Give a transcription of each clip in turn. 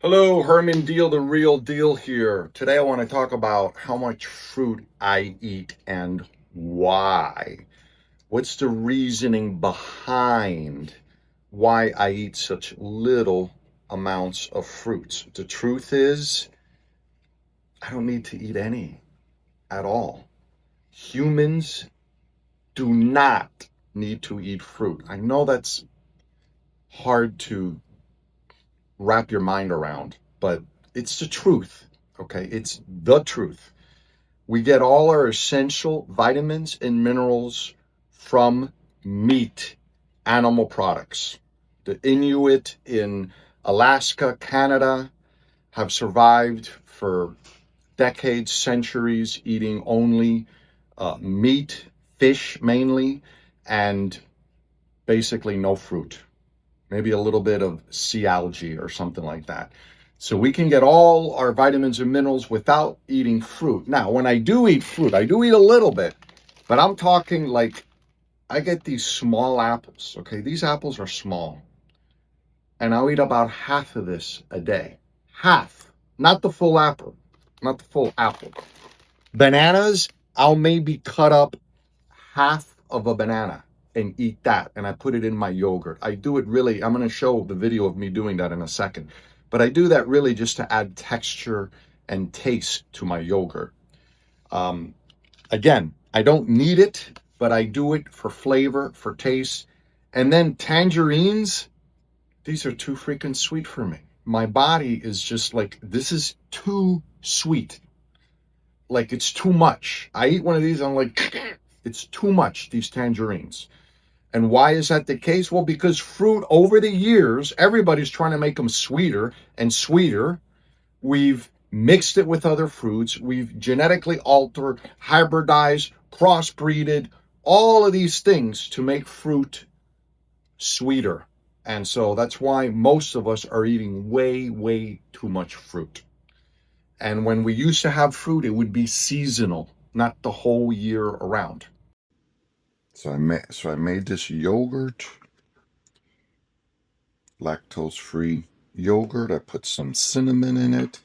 Hello, Herman Deal, the real deal here. Today I want to talk about how much fruit I eat and why. What's the reasoning behind why I eat such little amounts of fruits? The truth is, I don't need to eat any at all. Humans do not need to eat fruit. I know that's hard to wrap your mind around, but it's the truth. Okay, it's the truth. We get all our essential vitamins and minerals from meat, animal products. The Inuit in Alaska, Canada have survived for decades, centuries, eating only meat, fish mainly, and basically no fruit. Maybe a little bit of sea algae or something like that. So we can get all our vitamins and minerals without eating fruit. Now, when I do eat fruit, I do eat a little bit, but I'm talking like I get these small apples. Okay, these apples are small, and I'll eat about half of this a day. Half, not the full apple, not the full apple. Bananas, I'll maybe cut up half of a banana and eat that, and I put it in my yogurt. I do it really, I'm going to show the video of me doing that in a second, but I do that really just to add texture and taste to my yogurt. um, Again, I don't need it, but I do it for flavor, for taste. And then tangerines, these are too freaking sweet for me. My body is just like, this is too sweet. Like, it's too much. I eat one of these, I'm like, it's too much, these tangerines. And why is that the case? Well, because fruit over the years, everybody's trying to make them sweeter and sweeter. We've mixed it with other fruits. We've genetically altered, hybridized, crossbreeded, all of these things to make fruit sweeter. And so that's why most of us are eating way, way too much fruit. And when we used to have fruit, it would be seasonal, not the whole year around. So I made this yogurt, lactose-free yogurt. I put some cinnamon in it,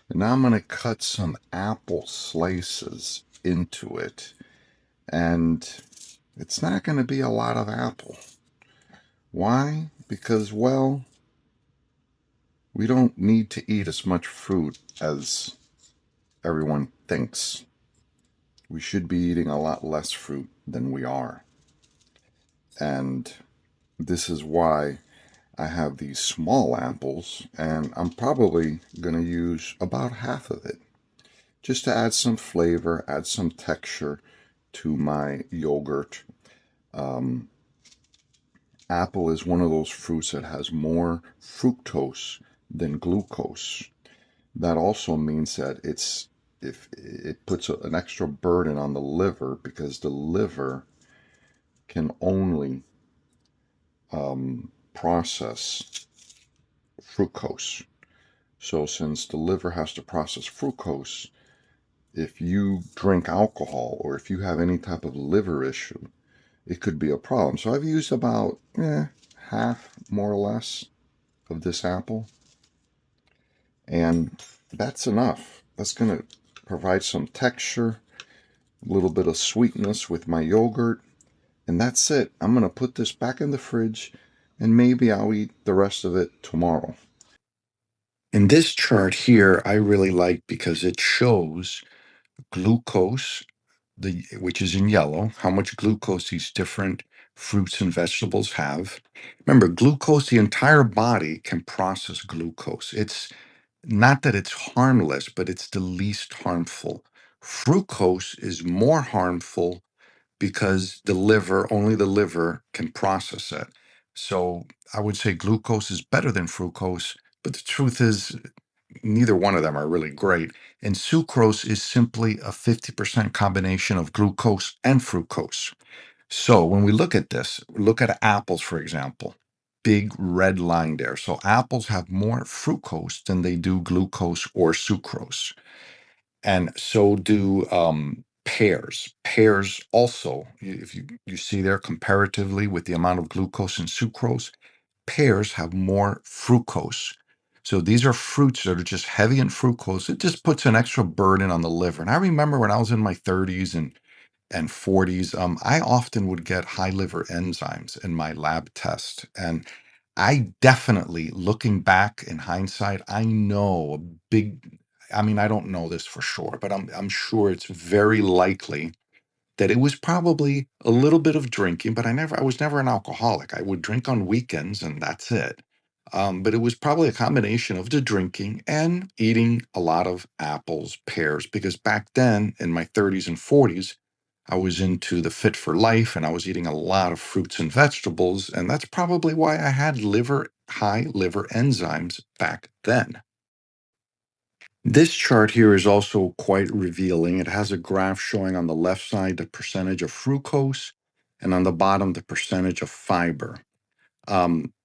and now I'm going to cut some apple slices into it. And it's not going to be a lot of apple. Why? Because, well, we don't need to eat as much fruit as everyone thinks. We should be eating a lot less fruit than we are. And this is why I have these small apples, and I'm probably going to use about half of it just to add some flavor, add some texture to my yogurt. Um, Apple is one of those fruits that has more fructose than glucose. That also means that if it puts an extra burden on the liver, because the liver can only process fructose. So since the liver has to process fructose, if you drink alcohol or if you have any type of liver issue, it could be a problem. So I've used about half, more or less, of this apple, and that's enough. That's going to provide some texture, a little bit of sweetness with my yogurt, and that's it. I'm going to put this back in the fridge, and maybe I'll eat the rest of it tomorrow. In this chart here, I really like because it shows glucose, which is in yellow, how much glucose these different fruits and vegetables have. Remember, glucose, the entire body can process glucose. It's not that it's harmless, but it's the least harmful. Fructose is more harmful because only the liver can process it. So I would say glucose is better than fructose, but the truth is neither one of them are really great. And sucrose is simply a 50% combination of glucose and fructose. So when we look at this, look at apples, for example, big red line there. So apples have more fructose than they do glucose or sucrose. And so do pears. Pears also, if you see there comparatively with the amount of glucose and sucrose, pears have more fructose. So these are fruits that are just heavy in fructose. It just puts an extra burden on the liver. And I remember when I was in my 30s and 40s, I often would get high liver enzymes in my lab test. And I definitely, looking back in hindsight, I know a big, I mean, I don't know this for sure, but I'm sure it's very likely that it was probably a little bit of drinking, but I was never an alcoholic. I would drink on weekends and that's it. But it was probably a combination of the drinking and eating a lot of apples, pears, because back then in my 30s and 40s, I was into the Fit for Life and I was eating a lot of fruits and vegetables. And that's probably why I had high liver enzymes back then. This chart here is also quite revealing. It has a graph showing on the left side the percentage of fructose and on the bottom the percentage of fiber.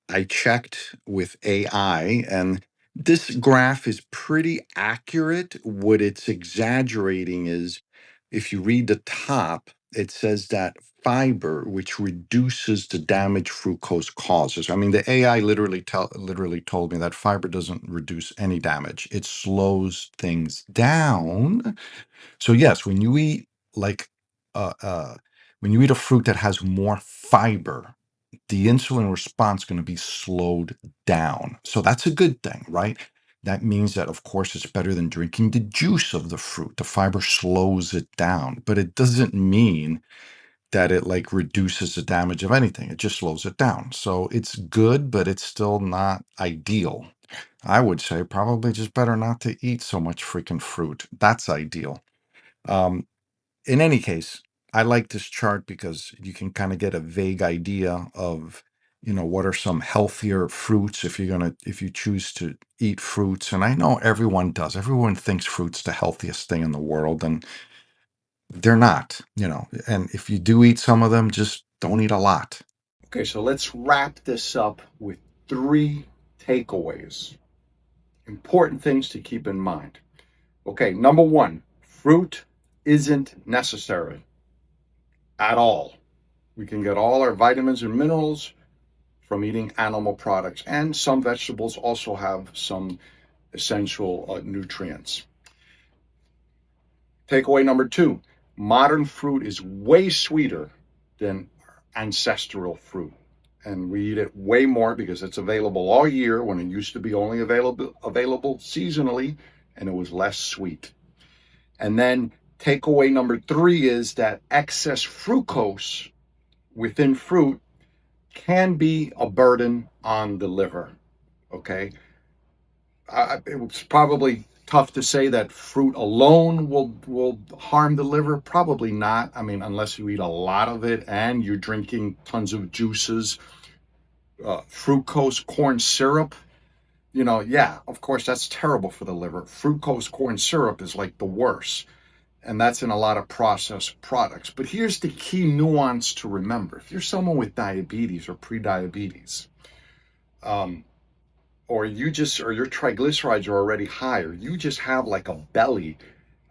I checked with AI, and this graph is pretty accurate. What it's exaggerating is if you read the top, it says that fiber, which reduces the damage fructose causes. I mean, the AI literally told me that fiber doesn't reduce any damage. It slows things down. So yes, like uh, uh, when you eat a fruit that has more fiber, the insulin response going to be slowed down. So that's a good thing, right? That means that, of course, it's better than drinking the juice of the fruit. The fiber slows it down, but it doesn't mean that it like reduces the damage of anything. It just slows it down. So it's good, but it's still not ideal. I would say probably just better not to eat so much freaking fruit. That's ideal. Um, in any case, I like this chart because you can kind of get a vague idea of, what are some healthier fruits if you choose to eat fruits. And I know everyone does. Everyone thinks fruit's the healthiest thing in the world, and they're not. And if you do eat some of them, just don't eat a lot. Okay, so let's wrap this up with 3 takeaways. Important things to keep in mind. Okay, number 1, fruit isn't necessary at all. We can get all our vitamins and minerals from eating animal products, and some vegetables also have some essential nutrients. Takeaway number 2, modern fruit is way sweeter than ancestral fruit. And we eat it way more because it's available all year when it used to be only available seasonally, and it was less sweet. And then takeaway number 3 is that excess fructose within fruit can be a burden on the liver. Okay, it's probably tough to say that fruit alone will harm the liver. Probably not. I mean, unless you eat a lot of it and you're drinking tons of juices, fructose corn syrup. Yeah, of course that's terrible for the liver. Fructose corn syrup is like the worst, and that's in a lot of processed products. But here's the key nuance to remember: if you're someone with diabetes or pre-diabetes, um, or your triglycerides are already high, or you just have like a belly.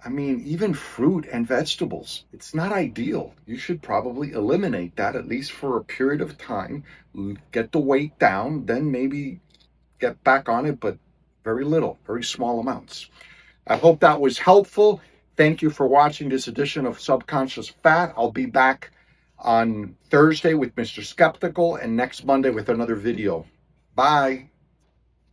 I mean, even fruit and vegetables, it's not ideal. You should probably eliminate that at least for a period of time, get the weight down, then maybe get back on it, but very little, very small amounts. I hope that was helpful. Thank you for watching this edition of Subconscious Fat. I'll be back on Thursday with Mr. Skeptical and next Monday with another video. Bye.